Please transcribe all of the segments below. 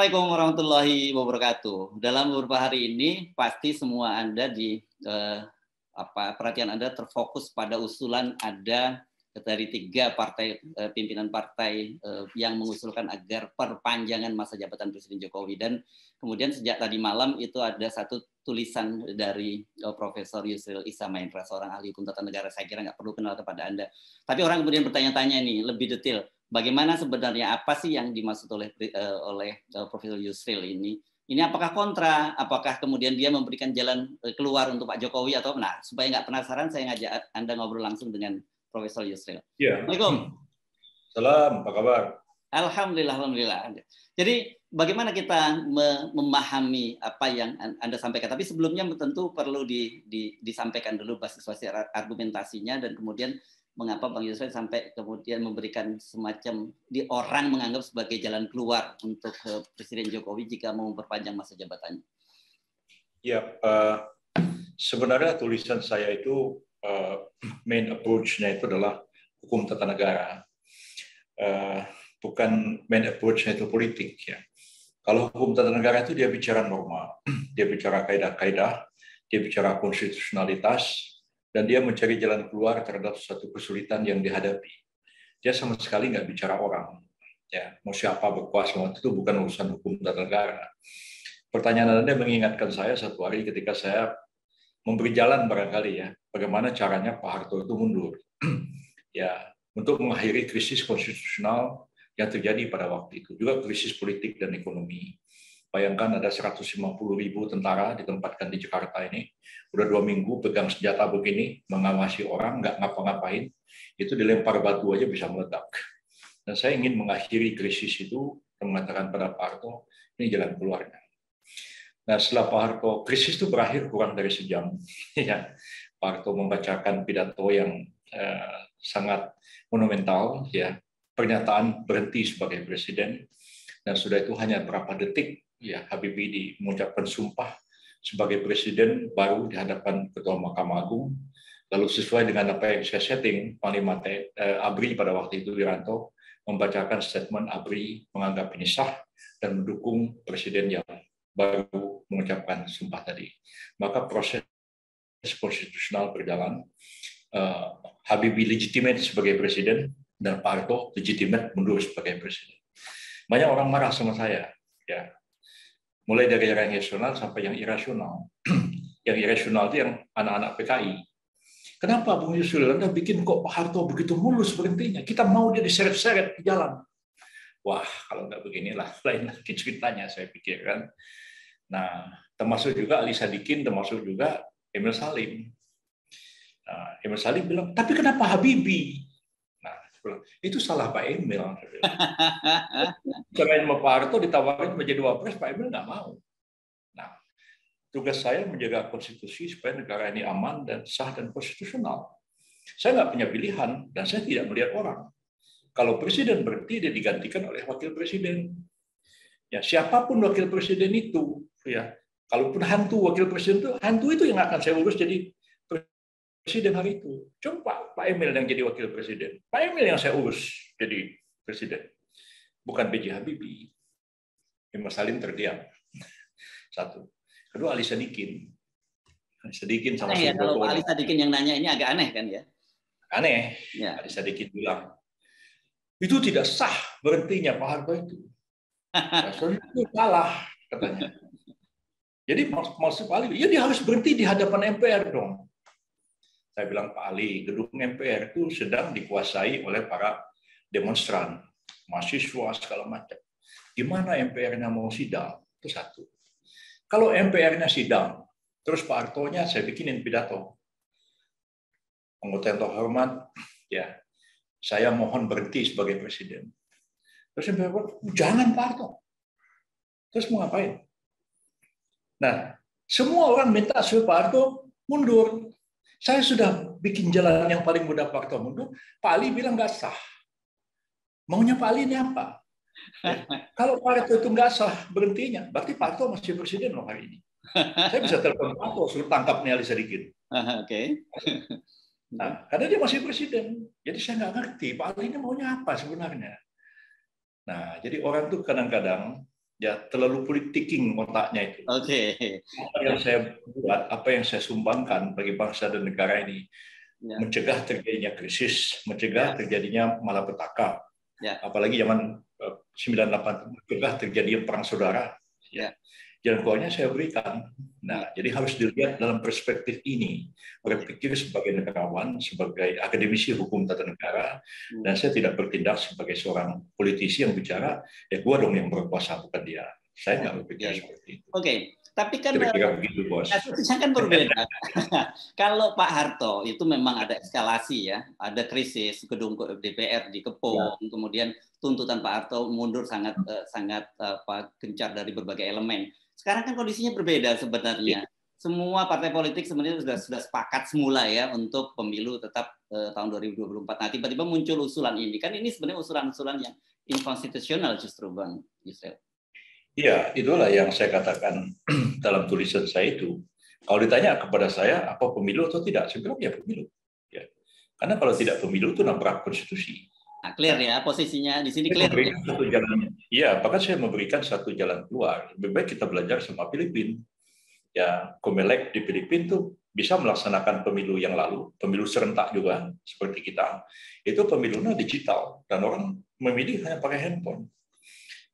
Assalamualaikum warahmatullahi wabarakatuh. Dalam beberapa hari ini pasti semua Anda perhatian Anda terfokus pada usulan ada dari 3 partai pimpinan partai yang mengusulkan agar perpanjangan masa jabatan Presiden Jokowi, dan kemudian sejak tadi malam itu ada satu tulisan dari Profesor Yusril Issa Mahendra, seorang ahli hukum tata negara. Saya kira nggak perlu kenal kepada Anda. Tapi orang kemudian bertanya-tanya nih lebih detail, bagaimana sebenarnya, apa sih yang dimaksud oleh Profesor Yusril ini? Ini apakah kontra? Apakah kemudian dia memberikan jalan keluar untuk Pak Jokowi atau nah, supaya nggak penasaran, saya ngajak Anda ngobrol langsung dengan Profesor Yusril. Ya. Assalamualaikum. Salam, apa kabar? Alhamdulillah, alhamdulillah. Jadi bagaimana kita memahami apa yang Anda sampaikan? Tapi sebelumnya tentu perlu disampaikan dulu basis argumentasinya, dan kemudian mengapa Bang Yusril sampai kemudian memberikan semacam orang menganggap sebagai jalan keluar untuk Presiden Jokowi jika mau memperpanjang masa jabatannya. Ya, sebenarnya tulisan saya itu main approach-nya itu adalah hukum tata negara, bukan main approach-nya itu politik. Ya. Kalau hukum tata negara itu dia bicara norma, dia bicara kaidah-kaidah, dia bicara konstitusionalitas, dan dia mencari jalan keluar terhadap suatu kesulitan yang dihadapi. Dia sama sekali nggak bicara orang. Ya, mau siapa berkuasa itu bukan urusan hukum tata negara. Pertanyaan Anda mengingatkan saya satu hari ketika saya memberi jalan barangkali ya, bagaimana caranya Pak Harto itu mundur. Ya, untuk mengakhiri krisis konstitusional yang terjadi pada waktu itu, juga krisis politik dan ekonomi. Bayangkan ada 150.000 tentara ditempatkan di Jakarta ini, udah 2 minggu pegang senjata begini, mengawasi orang, nggak ngapa-ngapain, itu dilempar batu aja bisa meledak. Dan saya ingin mengakhiri krisis itu dan mengatakan pada Pak Harto, ini jalan keluarnya. Nah, setelah Pak Harto, krisis itu berakhir kurang dari sejam. Ya, Pak Harto membacakan pidato yang sangat monumental, ya, pernyataan berhenti sebagai presiden, dan sudah itu hanya berapa detik, ya, Habibie mengucapkan sumpah sebagai presiden baru di hadapan Ketua Mahkamah Agung. Lalu sesuai dengan apa yang saya setting, Panglima ABRI pada waktu itu Wiranto membacakan statement ABRI menganggap ini sah dan mendukung presiden yang baru mengucapkan sumpah tadi. Maka proses konstitusional berjalan, Habibie legitimate sebagai presiden dan Pak Harto legitimate mundur sebagai presiden. Banyak orang marah sama saya, ya, mulai dari yang rasional sampai yang irasional. Yang irasional itu yang anak-anak PKI. Kenapa Bung Yusril Anda bikin kok Pak Harto begitu mulus berhentinya? Kita mau dia diseret-seret ke jalan. Wah, kalau nggak beginilah lain lagi ceritanya, saya pikir kan. Nah, termasuk juga Ali Sadikin, termasuk juga Emil Salim. Nah, Emil Salim bilang, tapi kenapa Habibie? Nah, itu salah Pak Emil. Karena Pak Harto ditawarin menjadi wapres, Pak Emil nggak mau. Nah, tugas saya menjaga konstitusi supaya negara ini aman dan sah dan konstitusional. Saya nggak punya pilihan dan saya tidak melihat orang. Kalau presiden berhenti, dia digantikan oleh wakil presiden. Ya, siapapun wakil presiden itu, ya, kalaupun hantu wakil presiden itu, hantu itu yang akan saya urus jadi presiden hari itu. Coba Pak Emil yang jadi wakil presiden. Pak Emil yang saya urus jadi presiden. Bukan B.J. Habibie. Emil Salim terdiam. Satu. Kedua, Ali Sadikin. Ali Sadikin sama ya, kalau Ali Sadikin yang nanya ini agak aneh kan ya? Aneh. Ya. Ali Sadikin bilang, itu tidak sah berhentinya Pak Harto itu. Itu salah, katanya. Jadi maksud Pak Ali, ya dia harus berhenti di hadapan MPR dong. Saya bilang, Pak Ali, gedung MPR itu sedang dikuasai oleh para demonstran, mahasiswa, segala macam. Gimana MPR-nya mau sidang? Itu satu. Kalau MPR-nya sidang, terus Pak Harto-nya saya bikinin pidato. Anggota yang terhormat, ya, saya mohon berhenti sebagai presiden. Terus MPR bilang, jangan Pak Harto. Terus mau ngapain? Nah, semua orang minta supaya Pak Harto mundur. Saya sudah bikin jalan yang paling mudah Pak Harto mundur. Pak Ali bilang nggak sah. Maunya Pak Ali ini apa? Ya. Kalau Pak Harto itu nggak sah berhentinya, berarti Pak Harto masih presiden loh hari ini. Saya bisa telepon Pak Harto suruh tangkap nih Ali Sadikin. Oke. Nah, karena dia masih presiden, jadi saya nggak ngerti Pak Ali ini maunya apa sebenarnya. Nah, jadi orang tuh kadang-kadang ya terlalu politiking otaknya itu. Oke. Apa yang saya buat, apa yang saya sumbangkan bagi bangsa dan negara ini, mencegah terjadinya krisis, mencegah terjadinya malapetaka, apalagi zaman 98, mencegah terjadinya perang saudara. Jalan keluarnya saya berikan. Nah, jadi harus dilihat dalam perspektif ini. Berpikir sebagai negarawan, sebagai akademisi hukum tata negara, dan saya tidak bertindak sebagai seorang politisi yang bicara, ya gua dong yang berkuasa, bukan dia. Saya nggak berpikir seperti itu. Oke, tapi kan kira-kira begitu, Bos. kasusnya kan berbeda. Kalau Pak Harto itu memang ada eskalasi ya, ada krisis gedung DPR dikepung, kemudian tuntutan Pak Harto mundur sangat gencar dari berbagai elemen. Sekarang kan kondisinya berbeda sebenarnya. Semua partai politik sebenarnya sudah sepakat semula ya untuk pemilu tetap tahun 2024. Nah, tiba-tiba muncul usulan ini. Kan ini sebenarnya usulan-usulan yang inkonstitusional justru, Bang Yusril. Iya, itulah yang saya katakan dalam tulisan saya itu. Kalau ditanya kepada saya, apa pemilu atau tidak? Saya bilang ya pemilu. Ya. Karena kalau tidak pemilu itu nabrak konstitusi. Nah, clear ya, posisinya di sini clear. Iya, bahkan saya memberikan satu jalan keluar. Lebih baik kita belajar sama Filipina. Ya, Comelec di Filipina tuh bisa melaksanakan pemilu yang lalu, pemilu serentak juga seperti kita. Itu pemilunya digital dan orang memilih hanya pakai handphone.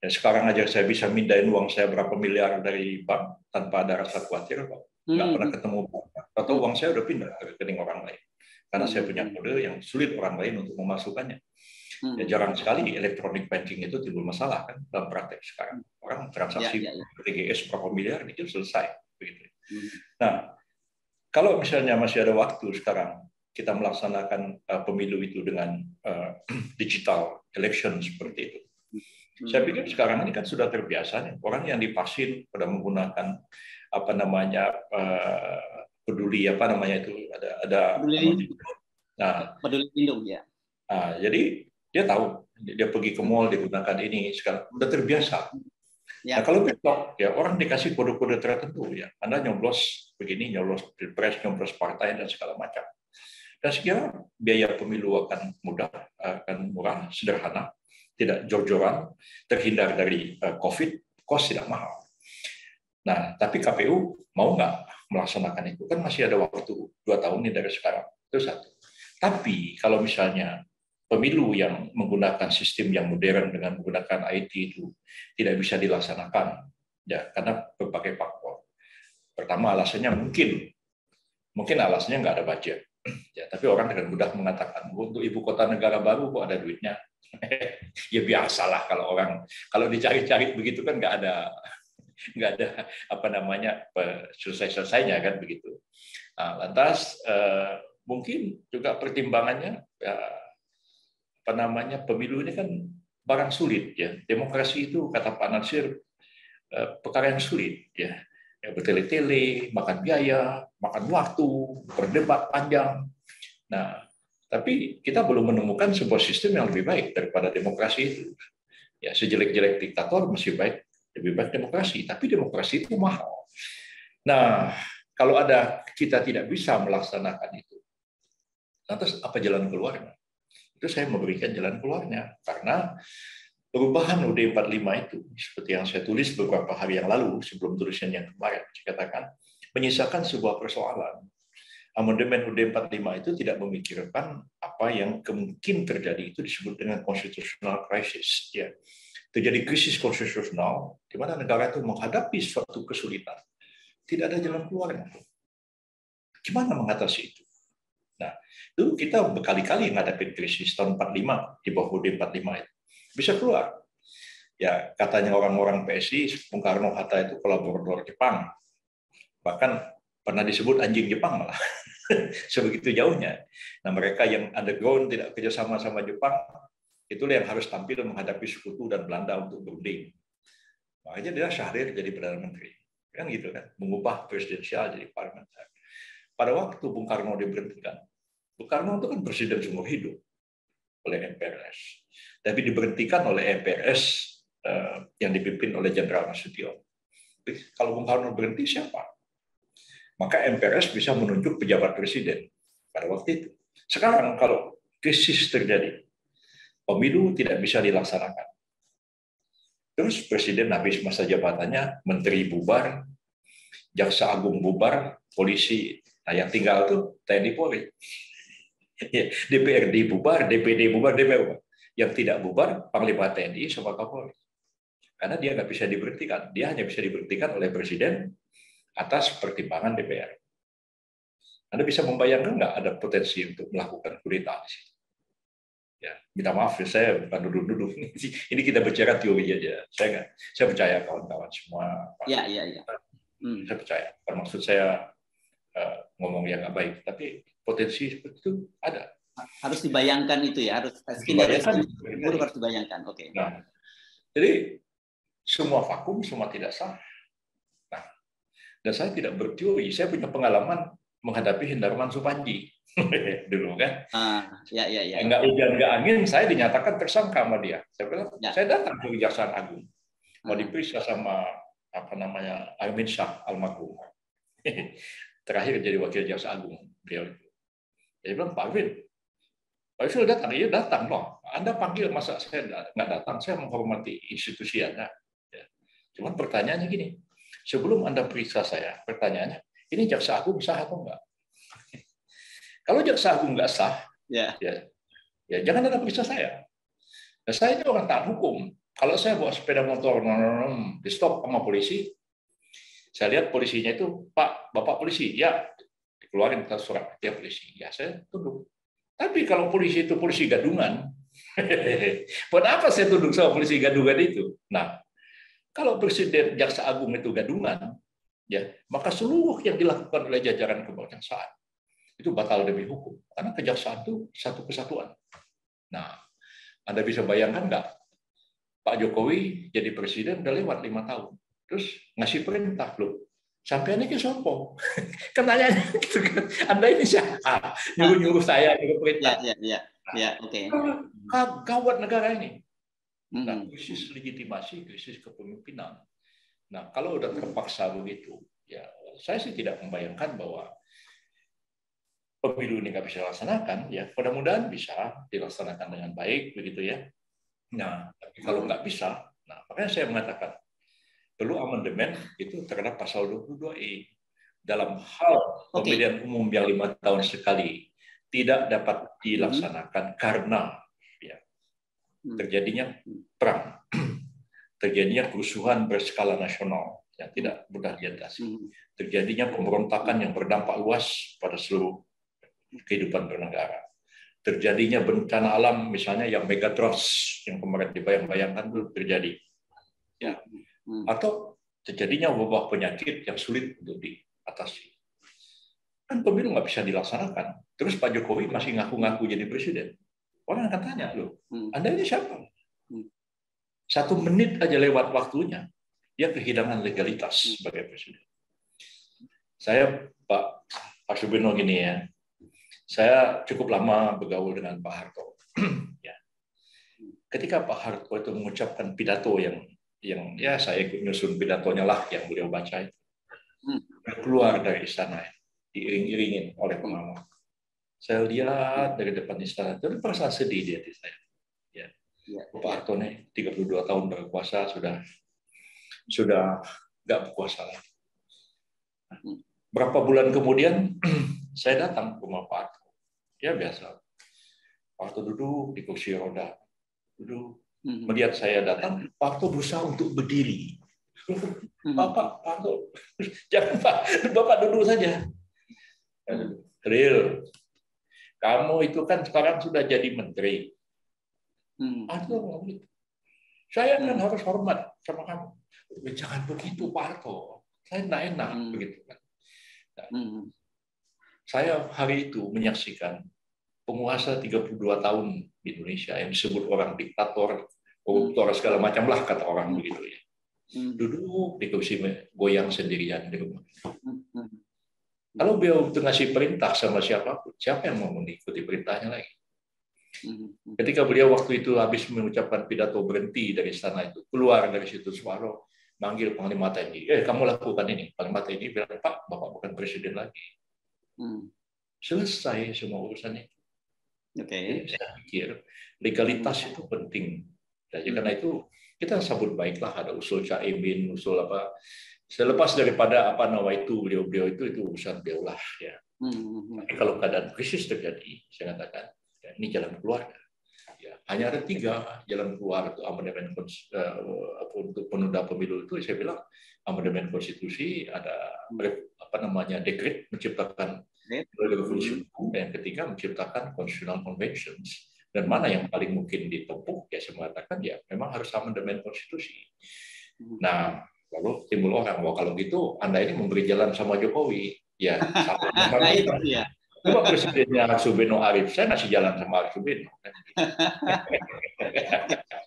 Ya, sekarang aja saya bisa mindahin uang saya berapa miliar dari bank tanpa ada rasa khawatir kok. Nggak pernah ketemu bank. Atau uang saya udah pindah ke rekening orang lain. Karena saya punya kode yang sulit orang lain untuk memasukkannya. Ya, jarang sekali elektronik banking itu timbul masalah kan dalam praktek sekarang. Orang transaksi TGS berapa miliar itu selesai. Begitu. Nah, kalau misalnya masih ada waktu sekarang kita melaksanakan pemilu itu dengan digital election seperti itu. Saya pikir sekarang ini kan sudah terbiasa nih. Orang yang divaksin pada menggunakan apa namanya peduli apa namanya itu ada peduli lindung ya. Nah, jadi dia tahu dia pergi ke mall digunakan ini sekarang udah terbiasa. Nah, kalau besok ya orang dikasih kode-kode tertentu ya, Anda nyoblos begini, nyoblos pilpres, nyoblos partai dan segala macam. Dan sekiranya biaya pemilu akan mudah, akan murah, sederhana, tidak jor-joran, terhindar dari COVID, kos tidak mahal. Nah, tapi KPU mau nggak melaksanakan itu? Kan masih ada waktu 2 tahun ini dari sekarang. Itu satu. Tapi kalau misalnya pemilu yang menggunakan sistem yang modern dengan menggunakan IT itu tidak bisa dilaksanakan, ya karena berbagai faktor. Pertama alasannya mungkin alasannya nggak ada budget, ya tapi orang dengan mudah mengatakan untuk ibu kota negara baru kok ada duitnya, ya biasalah kalau dicari-cari begitu kan nggak ada apa namanya selesai-selesainya kan begitu. Nah, lantas mungkin juga pertimbangannya apa namanya pemilu ini kan barang sulit ya. Demokrasi itu kata Pak Natsir perkara yang sulit ya. Bertele-tele, makan biaya, makan waktu, berdebat panjang. Nah, tapi kita belum menemukan sebuah sistem yang lebih baik daripada demokrasi itu. Ya, sejelek-jelek diktator masih lebih baik demokrasi, tapi demokrasi itu mahal. Nah, kalau kita tidak bisa melaksanakan itu, lantas apa jalan keluarnya? Itu saya memberikan jalan keluarnya karena perubahan UUD 45 itu seperti yang saya tulis beberapa hari yang lalu sebelum tulisan yang kemarin saya katakan menyisakan sebuah persoalan. Amandemen UUD 45 itu tidak memikirkan apa yang kemungkinan terjadi itu disebut dengan constitutional crisis ya. Terjadi krisis konstitusional di mana negara itu menghadapi suatu kesulitan. Tidak ada jalan keluarnya. Gimana mengatasi itu? Nah, dulu kita berkali-kali menghadapi krisis tahun 45 di bawah UUD 45 itu. Bisa keluar. Ya, katanya orang-orang PSI, Bung Karno Hatta itu kolaborator Jepang. Bahkan pernah disebut anjing Jepang malah. Sebegitu jauhnya. Nah, mereka yang underground tidak kerjasama sama Jepang, itulah yang harus tampil menghadapi Sekutu dan Belanda untuk berunding. Makanya dia Syahrir jadi Perdana Menteri. Kan gitu kan, mengubah presidensial jadi parlementer. Pada waktu Bung Karno diberhentikan, Bung Karno itu kan presiden seumur hidup oleh MPRS. Tapi diberhentikan oleh MPRS yang dipimpin oleh Jenderal Nasution. Kalau Bung Karno berhenti siapa? Maka MPRS bisa menunjuk pejabat presiden pada waktu itu. Sekarang kalau krisis terjadi, pemilu tidak bisa dilaksanakan. Terus presiden habis masa jabatannya, menteri bubar, jaksa agung bubar, polisi. Nah yang tinggal tuh TNI Polri. DPRD bubar, DPD bubar, DPR bubar. Yang tidak bubar, Panglima TNI sama Kapolri. Karena dia nggak bisa diberhentikan. Dia hanya bisa diberhentikan oleh presiden atas pertimbangan DPR. Anda bisa membayangkan nggak ada potensi untuk melakukan kudeta di situ? Ya, minta maaf ya, saya bukan duduk-duduk. Ini kita bicara teori aja. Saya percaya kawan-kawan semua. Ya. Saya percaya. Maksud saya ngomong yang nggak baik, tapi potensi seperti itu ada. Harus dibayangkan itu ya, harus dibayangkan. Oke. Nah, jadi semua vakum, semua tidak sah. Nah, dan saya tidak berteori. Saya punya pengalaman menghadapi Hendarman Supandi dulu kan. Ya. Nggak hujan nggak angin, saya dinyatakan tersangka sama dia. Saya bilang, saya datang ke Kejaksaan Agung, mau diperiksa sama Amin Syah almarhum. Terakhir jadi wakil Jaksa Agung beliau itu. Dia bilang, Pak Arifin datang, iya datang loh. Anda panggil, masa saya nggak datang? Saya menghormati institusi Anda. Ya. Cuman pertanyaannya gini, sebelum Anda periksa saya, pertanyaannya, ini Jaksa Agung sah atau enggak? Kalau Jaksa Agung nggak sah, ya jangan Anda periksa saya. Nah, saya ini orang taat hukum. Kalau saya bawa sepeda motor, di stop sama polisi, saya lihat polisinya itu, Pak, Bapak polisi, ya, dikeluarin surat dia polisi, ya saya tunduk. Tapi kalau polisi itu polisi gadungan, buat apa saya tunduk sama polisi gadungan itu? Nah, kalau presiden Jaksa Agung itu gadungan, ya, maka seluruh yang dilakukan oleh jajaran kejaksaan itu batal demi hukum, karena kejaksaan itu satu kesatuan. Nah, Anda bisa bayangkan nggak? Pak Jokowi jadi presiden udah lewat 5 tahun. Terus ngasih perintah loh, sampai ini ke sopo. Kan tanya gitu kan, Anda ini siapa? Nyuruh saya nyuruh perintah. Oke. Gawat negara ini. Nah, krisis legitimasi, krisis kepemimpinan. Nah, kalau udah terpaksa begitu, ya saya sih tidak membayangkan bahwa pemilu ini nggak bisa dilaksanakan. Ya, mudah-mudahan bisa dilaksanakan dengan baik, begitu ya. Nah, tapi kalau nggak bisa, nah makanya saya mengatakan perlu amandemen itu terhadap pasal 22E dalam hal pemilihan umum yang 5 tahun sekali tidak dapat dilaksanakan karena ya, terjadinya perang, terjadinya kerusuhan berskala nasional yang tidak mudah diatasi, terjadinya pemberontakan yang berdampak luas pada seluruh kehidupan bernegara, terjadinya bencana alam misalnya yang megatrust yang kemarin dibayang-bayangkan itu terjadi, ya, atau terjadinya wabah penyakit yang sulit untuk diatasi. Kan pemilu nggak bisa dilaksanakan. Terus Pak Jokowi masih ngaku-ngaku jadi presiden. Orang akan tanya, loh, Anda ini siapa? 1 menit aja lewat waktunya, dia kehilangan legalitas sebagai presiden. Saya Pak Subeno gini ya, saya cukup lama bergaul dengan Pak Harto. Ya. Ketika Pak Harto itu mengucapkan pidato yang ya saya ikut nyusun pidatonya lah yang beliau baca itu, keluar dari istana diiring-iringin oleh pengawal. Saya lihat dari depan istana itu perasaan sedih di hati saya. Ya. Pak Harto nih 32 tahun berkuasa sudah nggak berkuasa lagi. Berapa bulan kemudian saya datang ke rumah Pak Harto. Ya biasa. Pak Harto duduk di kursi roda. Duduk. Melihat saya datang, Pak Harto berusaha untuk berdiri. Pak Harto, jangan Pak, Bapak duduk saja. Real, kamu itu kan sekarang sudah jadi menteri. Harto ngomong gitu. Saya kan harus hormat sama kamu. Jangan begitu Pak Harto. Saya nggak enak begitu kan. Saya hari itu menyaksikan penguasa 32 tahun di Indonesia yang disebut orang diktator, koruptor, segala macam lah kata orang begitu ya. Duduk di kursi goyang sendirian di rumah. Kalau beliau itu ngasih perintah sama siapapun, siapa yang mau mengikuti perintahnya lagi? Ketika beliau waktu itu habis mengucapkan pidato berhenti dari istana itu, keluar dari situ Soeharto, manggil Panglima TNI, kamu lakukan ini. Panglima TNI bilang, Pak, Bapak bukan presiden lagi. Selesai semua urusannya. Jadi saya pikir legalitas itu penting. Jadi karena itu kita sambut baiklah ada usul Caimin, usul apa. Selepas daripada apa nawaitu beliau-beliau itu urusan beliau lah ya. Tapi kalau keadaan krisis terjadi, saya katakan ya, ini jalan keluar. Ya, hanya ada 3 jalan keluar untuk amandemen untuk penunda pemilu itu. Saya bilang amandemen konstitusi, ada apa namanya dekret menciptakan revolusi hukum, dan yang ketiga menciptakan constitutional conventions. Dan mana yang paling mungkin ditempuh? Ya saya mengatakan ya memang harus amandemen konstitusi. Nah, lalu timbul orang, wah kalau gitu Anda ini memberi jalan sama Jokowi. Ya, sama itu ya. Coba presidennya Subeno Arif, saya ngasih jalan sama Arif Subeno.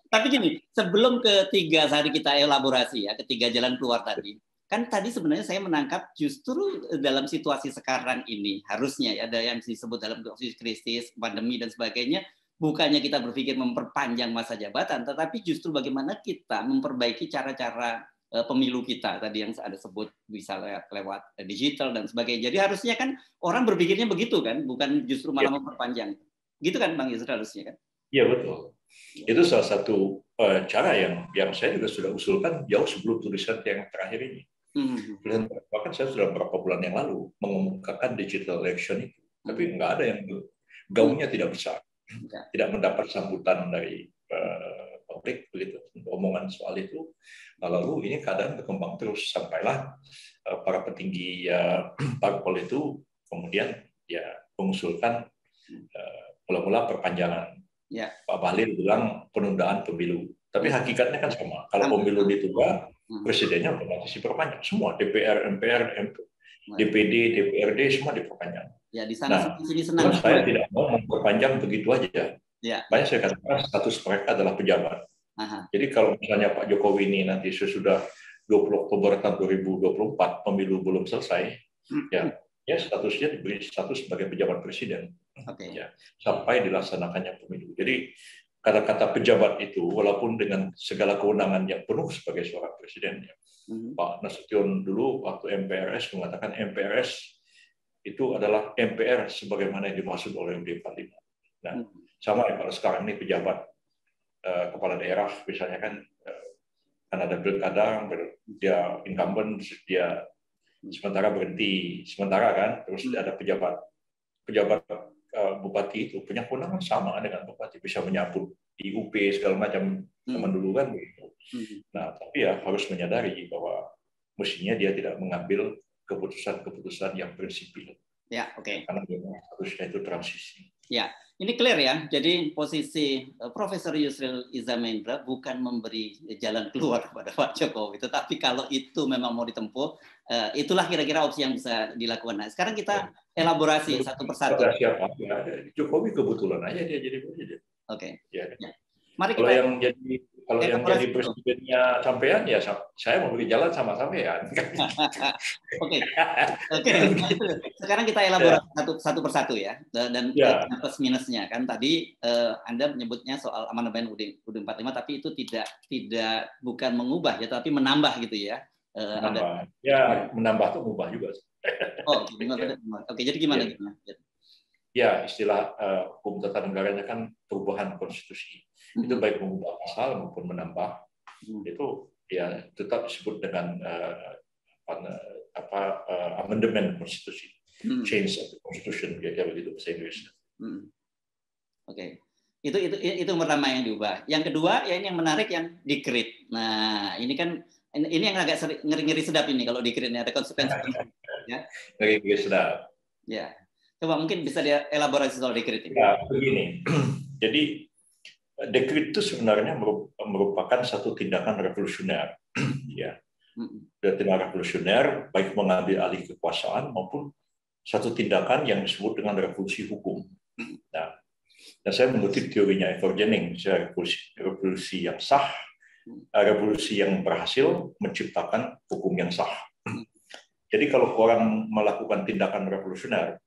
Tapi gini, sebelum ketiga tadi kita elaborasi ya, ketiga jalan keluar tadi, kan tadi sebenarnya saya menangkap justru dalam situasi sekarang ini, harusnya ya, ada yang disebut dalam situasi krisis, pandemi dan sebagainya, bukannya kita berpikir memperpanjang masa jabatan, tetapi justru bagaimana kita memperbaiki cara-cara pemilu kita tadi yang ada sebut bisa lewat digital dan sebagainya. Jadi harusnya kan orang berpikirnya begitu kan, bukan justru malah memperpanjang. Gitu kan Bang Yusril harusnya kan? Iya betul. Itu salah satu cara yang saya juga sudah usulkan jauh sebelum tulisan yang terakhir ini. Bahkan saya sudah beberapa bulan yang lalu mengemukakan digital election itu, tapi nggak ada yang gaungnya tidak besar, tidak mendapat sambutan dari publik begitu. Omongan soal itu, lalu ini keadaan berkembang terus sampailah para petinggi parpol itu kemudian ya mengusulkan mula-mula perpanjangan. Ya. Pak Bahlil bilang penundaan pemilu, tapi hakikatnya kan sama. Kalau pemilu ditunda, presidennya otomatis diperpanjang. Semua DPR, MPR, DPD, DPRD semua diperpanjang. Ya, di sana sini senang. Saya tidak mau memperpanjang begitu aja. Ya. Banyak saya katakan status mereka adalah pejabat. Jadi kalau misalnya Pak Jokowi ini nanti sesudah 20 Oktober tahun 2024 pemilu belum selesai, ya statusnya diberi status sebagai pejabat presiden. Ya, sampai dilaksanakannya pemilu. Jadi kata-kata pejabat itu walaupun dengan segala kewenangan yang penuh sebagai seorang presiden, ya. Pak Nasution dulu waktu MPRS mengatakan MPRS itu adalah MPR sebagaimana yang dimaksud oleh UUD 45. Nah, sama ya kalau sekarang ini pejabat kepala daerah misalnya kan ada pilkada, dia incumbent, dia sementara berhenti sementara kan, terus ada pejabat bupati itu punya kewenangan sama dengan bupati, bisa menyambut di UP segala macam zaman dulu kan begitu. Nah, tapi ya harus menyadari bahwa mestinya dia tidak mengambil keputusan-keputusan yang prinsipil. Ya, oke. Karena harusnya itu transisi. Ya, ini clear ya. Jadi posisi Profesor Yusril Iza Mahendra bukan memberi jalan keluar kepada Pak Jokowi, tetapi kalau itu memang mau ditempuh, itulah kira-kira opsi yang bisa dilakukan. Nah, sekarang kita elaborasi satu persatu. Siapa? Ya, Jokowi kebetulan aja dia jadi presiden. Oke. Ya. Ya. Mari kalau kita yang jadi presidennya sampean ya saya mau beri jalan sama sampean. Oke. Sekarang kita elaborasi satu persatu ya, dan plus minusnya kan tadi Anda menyebutnya soal amandemen UUD 45, tapi itu tidak bukan mengubah ya, tapi menambah gitu ya. Menambah tuh mengubah juga. Oh, oke. Jadi gimana? Ya, istilah hukum tata negaranya kan perubahan konstitusi. Itu baik mengubah pasal maupun menambah. Itu ya tetap disebut dengan amandemen konstitusi. Change of the constitution, ya begitu bahasa Inggris. Oke. Itu pertama yang diubah. Yang kedua ya ini yang menarik, yang decree. Nah, ini kan ini yang agak ngeri-ngeri sedap ini kalau decree ini ada konsekuensi. Ya. Ngeri-ngeri sedap. Ya. Coba mungkin bisa dielaborasi soal dekret ini. Ya, begini. Jadi dekret itu sebenarnya merupakan satu tindakan revolusioner, ya. Tindakan revolusioner baik mengambil alih kekuasaan maupun satu tindakan yang disebut dengan revolusi hukum. Nah, dan saya mengutip teorinya Ivor Jennings, revolusi yang sah, revolusi yang berhasil menciptakan hukum yang sah. Jadi kalau orang melakukan tindakan revolusioner,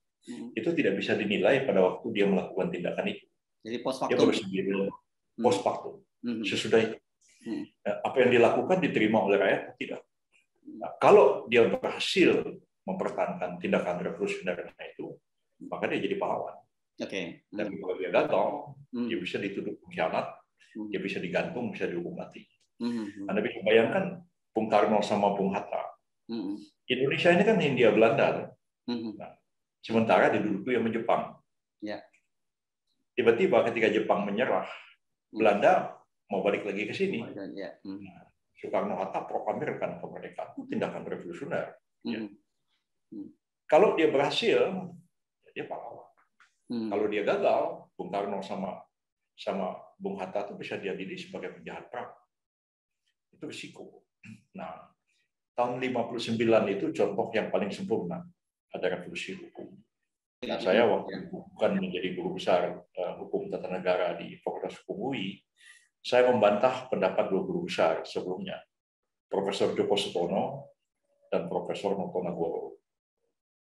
itu tidak bisa dinilai pada waktu dia melakukan tindakan itu. Jadi post factum. Dia baru sendiri post factum. Sesudah itu. Apa yang dilakukan diterima oleh rakyat atau tidak. Nah, kalau dia berhasil mempertahankan tindakan revolusioner itu, maka dia jadi pahlawan. Dan kalau dia gagal, dia bisa dituduh pengkhianat, dia bisa digantung, bisa dihukum mati. Anda bisa bayangkan Bung Karno sama Bung Hatta. Indonesia ini kan Hindia Belanda. Nah, sementara diduduki sama Jepang. Ya. Tiba-tiba ketika Jepang menyerah, Belanda mau balik lagi ke sini. Ya. Nah, Soekarno-Hatta proklamirkan kemerdekaan, itu tindakan revolusioner. Ya. Kalau dia berhasil, dia pahlawan. Kalau dia gagal, Bung Karno sama Bung Hatta itu bisa diadili sebagai penjahat perang. Itu risiko. Nah, tahun 59 itu contoh yang paling sempurna, ada revolusi hukum. Nah, saya waktu itu bukan menjadi guru besar hukum tata negara di Fakultas Hukum UI, saya membantah pendapat dua guru besar sebelumnya, Profesor Djoko Sutono dan Profesor Notonegoro,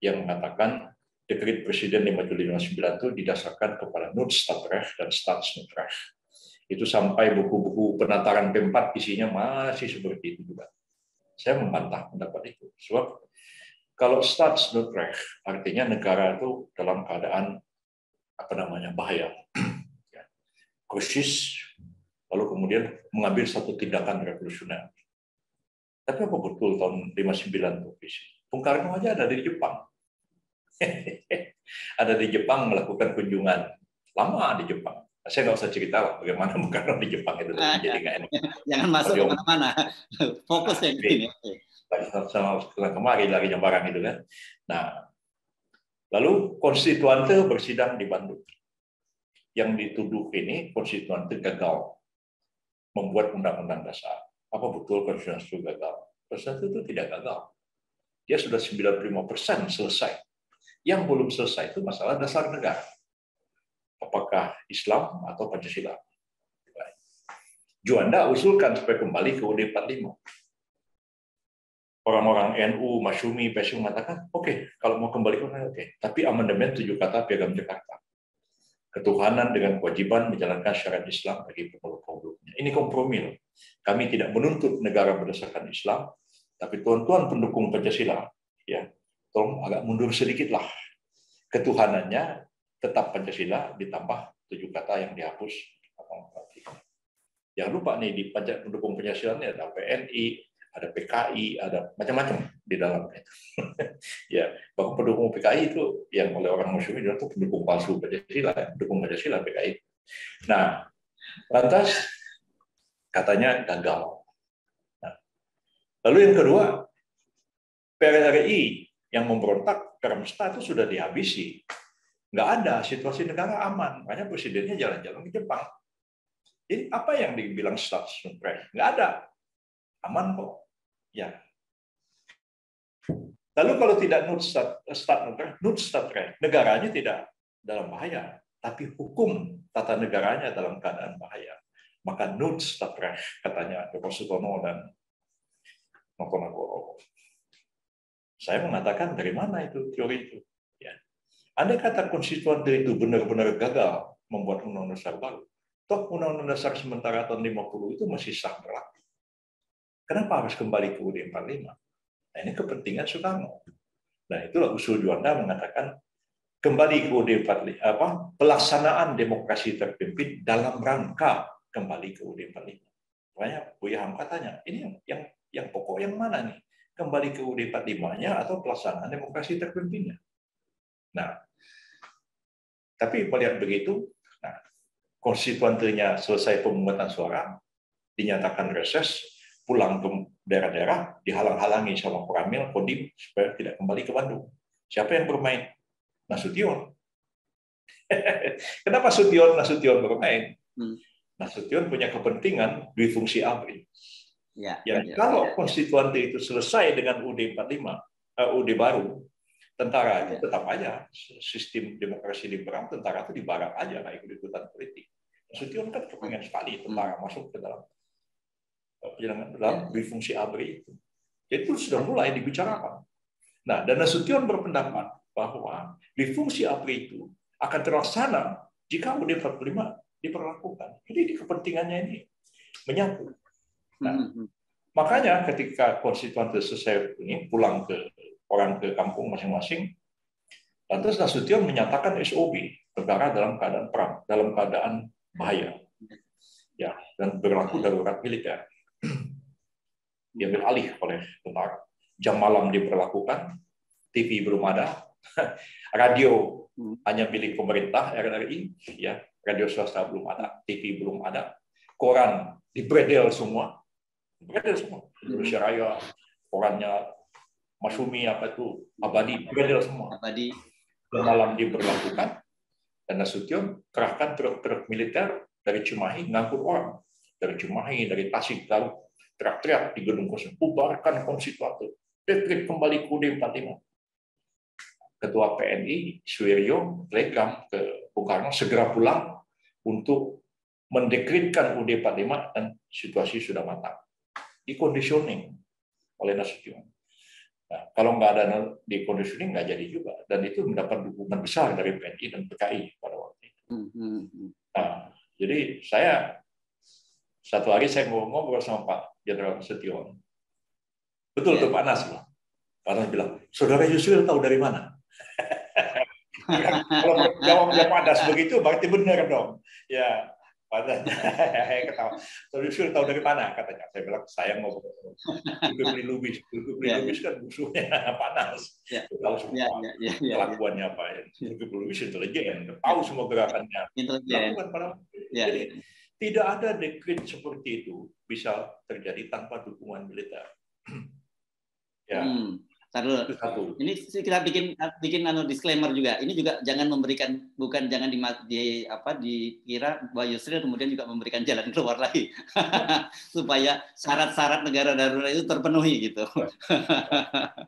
yang mengatakan dekret Presiden 5 Juli 59 itu didasarkan kepada Noodstadrecht dan Staatsnoodrecht. Itu sampai buku-buku penataran P4 isinya masih seperti itu juga. Saya membantah pendapat itu. Sebab kalau Staatsnoodrecht artinya negara itu dalam keadaan bahaya, krisis, lalu kemudian mengambil satu tindakan revolusioner. Tapi apa betul tahun 59 itu visi? Bung Karno aja ada di Jepang. Ada di Jepang melakukan kunjungan lama di Jepang. Saya nggak usah cerita lah bagaimana Bung Karno di Jepang itu jadi nggak enak. Jangan masuk kemana-mana. Fokus yang ini. Sama kemarin lagi barang itu kan. Nah, lalu konstituante bersidang di Bandung. Yang dituduh ini konstituante gagal membuat undang-undang dasar. Apa betul konstituante itu gagal? Konstituante itu tidak gagal. Dia sudah 95% selesai. Yang belum selesai itu masalah dasar negara. Apakah Islam atau Pancasila? Juanda usulkan supaya kembali ke UUD 45. Orang-orang NU, Masyumi, PSU mengatakan, oke, kalau mau kembali ke oke. Tapi amandemen 7 kata Piagam Jakarta. Ketuhanan dengan kewajiban menjalankan syariat Islam bagi pemeluk-pemeluknya. Ini kompromi. Kami tidak menuntut negara berdasarkan Islam, tapi tuan-tuan pendukung Pancasila, ya, tolong agak mundur sedikitlah. Ketuhanannya tetap Pancasila ditambah 7 kata yang dihapus. Jangan lupa nih di pendukung Pancasila ini ada PNI, ada PKI, ada macam-macam di dalamnya. Ya, bahkan pendukung PKI itu yang oleh orang Muslim itu pendukung palsu Pancasila, pendukung Pancasila PKI. Nah, lantas katanya gagal. Nah, lalu yang kedua, PRRI yang memberontak Darmstadt itu sudah dihabisi. Nggak ada, situasi negara aman. Makanya presidennya jalan-jalan ke Jepang. Jadi apa yang dibilang Staatsnoodrecht? Nggak ada. Aman kok. Ya. Lalu kalau tidak Noodstadrecht, negaranya tidak dalam bahaya. Tapi hukum tata negaranya dalam keadaan bahaya. Maka Noodstadrecht, katanya Djoko Sutono dan Notonegoro. Saya mengatakan dari mana itu teori itu? Ya. Andai kata konstituante itu benar-benar gagal membuat undang-undang dasar baru, toh undang-undang dasar sementara tahun 50 itu masih sah berlaku. Kenapa harus kembali ke UUD 45? Nah, ini kepentingan Soekarno. Nah, itulah usul Juanda mengatakan kembali ke UUD 45, pelaksanaan demokrasi terpimpin dalam rangka kembali ke UUD 45. Makanya Buya Hamka tanya, ini yang pokok yang mana nih? Kembali ke UUD 45-nya atau pelaksanaan demokrasi terpimpinnya? Nah, tapi melihat begitu, nah, konstituantenya selesai pemungutan suara, dinyatakan reses, pulang ke daerah-daerah, dihalang-halangi sama Koramil, Kodim, supaya tidak kembali ke Bandung. Siapa yang bermain? Nasution. Kenapa Nasution bermain? Nasution punya kepentingan dui fungsi ABRI. Kalau konstituante itu selesai dengan UUD 45, UUD baru, tentara itu tetap aja sistem demokrasi liberal, tentara itu dibarak aja nggak ikut-ikutan politik. Nasution kan kepengen sekali tentara masuk ke dalam dui fungsi ABRI itu. Jadi itu sudah mulai dibicarakan. Nah, dan Nasution berpendapat bahwa dui fungsi ABRI itu akan terlaksana jika UUD 45 diperlakukan. Jadi kepentingannya ini menyatu. Nah, makanya ketika konstituante selesai ini pulang ke kampung masing-masing, lantas Nasution menyatakan SOB, negara dalam keadaan perang, dalam keadaan bahaya, ya, dan berlaku darurat militer. diambil alih oleh tentara. Jam malam diberlakukan, TV belum ada, radio hanya milik pemerintah RRI, ya, radio swasta belum ada, TV belum ada, koran dibredel semua, Indonesia Raya, korannya Masumi apa itu Abadi, bredel semua. Abadi. Jam malam diberlakukan, dan Nasution kerahkan truk-truk militer dari Cimahi ngangkut orang, dari Cimahi, dari Tasik, lalu teriak-teriak di gedung 0, bubarkan konstituante, dekret kembali ke UD 45. Ketua PNI Suwiryo telegram ke Bung Karno segera pulang untuk mendekretkan UD 45 dan situasi sudah matang. Dikondisioning oleh Nasution. Nah, kalau nggak ada di conditioning nggak jadi juga, dan itu mendapat dukungan besar dari PNI dan PKI pada waktu itu. Nah, jadi satu hari saya ngobrol sama Pak Jenderal Nasution, betul tuh panas loh. Panas bilang, saudara Yusril tahu dari mana? Kalau jawabnya panas begitu, berarti benar dong. Ya, panas. Ketawa. Saudara Yusril tahu dari mana? Katanya. Saya bilang, saya mau beli lubis kan musuhnya panas. Tahu semua kelakuannya apa ya. Lubis intelijen, tahu semua gerakannya. Lakukan pada. Jadi tidak ada dekret seperti itu bisa terjadi tanpa dukungan militer. Ya. Satu. Ini kita bikin disclaimer juga. Ini juga jangan memberikan, bukan jangan dikira bahwa Yusril kemudian juga memberikan jalan keluar lagi supaya syarat-syarat negara darurat itu terpenuhi gitu.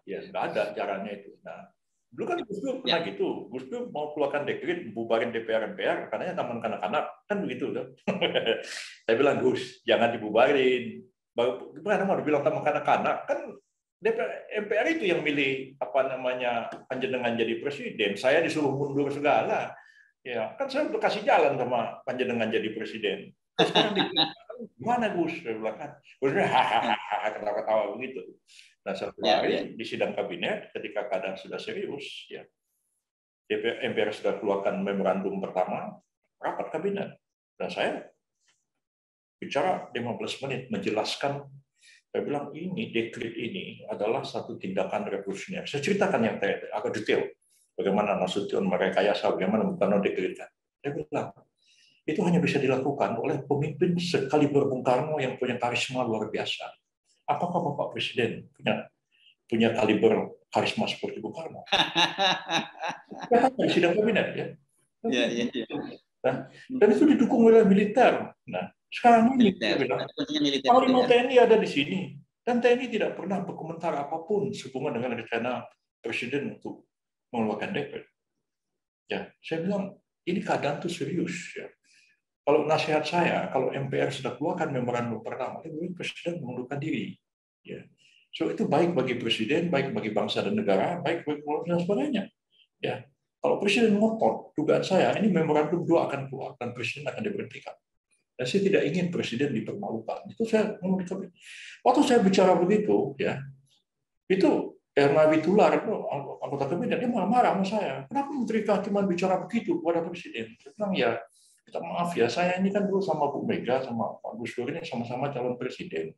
Ya, nggak ada caranya itu. Nah, dulu kan Gus Dur pernah gitu. Gus Dur mau keluarkan dekret bubarin DPR MPR karena taman kanak-kanak kan begitu kan. Saya bilang, Gus, jangan dibubarin. Gimana mau dibilang taman kanak-kanak kan? MPR itu yang milih panjenengan jadi presiden. Saya disuruh mundur segala. Ya, kan saya udah kasih jalan sama panjenengan jadi presiden. Terus sekarang gimana Gus? Saya bilang kan. Gusnya hahaha ketawa-ketawa begitu. Nah, satu hari di sidang kabinet ketika keadaan sudah serius, ya MPR sudah keluarkan memorandum pertama, rapat kabinet. Dan saya bicara 15 menit menjelaskan. Saya bilang ini dekret ini adalah satu tindakan revolusioner. Saya ceritakan yang agak detail bagaimana Nasution merekayasa, bagaimana Bung Karno dekretkan. Saya bilang itu hanya bisa dilakukan oleh pemimpin sekaliber Bung Karno yang punya karisma luar biasa. Apakah Bapak Presiden punya kaliber karisma seperti Bung Karno? Di sidang kabinet ya. Dan itu didukung oleh militer. Nah, sekarang ini Panglima TNI ada di sini, dan TNI tidak pernah berkomentar apapun sehubungan dengan rencana Presiden untuk mengeluarkan dekret. Ya, saya bilang ini keadaan itu serius. Ya. Kalau nasihat saya, kalau MPR sudah keluarkan memorandum pertama, lebih Presiden mengundurkan diri. Ya. So itu baik bagi Presiden, baik bagi bangsa dan negara, baik bagi dan sebagainya. Ya. Kalau Presiden ngotot, dugaan saya ini memorandum 2 akan keluar dan Presiden akan diberhentikan. Dan saya tidak ingin Presiden dipermalukan. Itu saya ngomong di kabinet. Waktu saya bicara begitu, ya, itu Erna Witular, anggota kabinet, dia marah-marah sama saya. Kenapa Menteri Kehakiman bicara begitu kepada Presiden? Saya bilang, ya, kita maaf ya, saya ini kan dulu sama Bu Mega, sama Pak Gus Dur ini sama-sama calon Presiden.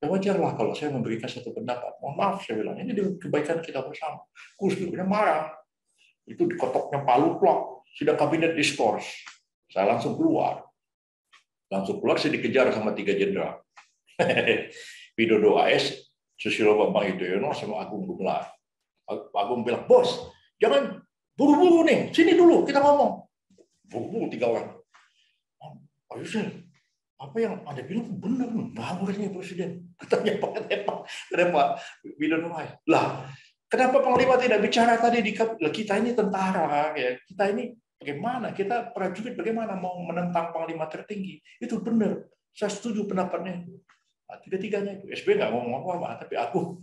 Ya wajarlah kalau saya memberikan satu pendapat. Mohon maaf, saya bilang, ini kebaikan kita bersama. Gus Durnya marah. Itu dikotoknya palu, plok. Sidang kabinet diskors. Saya langsung keluar. Saya dikejar sama 3 jenderal. Widodo AS, Susilo Bambang Yudhoyono, sama Agung Gumelar. Agung bilang, bos, jangan buru-buru nih, sini dulu kita ngomong. Buru-buru 3 orang. Pak Yusril, apa yang Anda bilang benar, bagusnya Presiden. Katanya Pak Widodo AS. Lah, kenapa Panglima tidak bicara tadi kita ini tentara, ya kita ini bagaimana? Kita prajurit bagaimana mau menentang panglima tertinggi? Itu benar. Saya setuju pendapatnya. Nah, tiga-tiganya itu. SB nggak ngomong apa-apa, tapi aku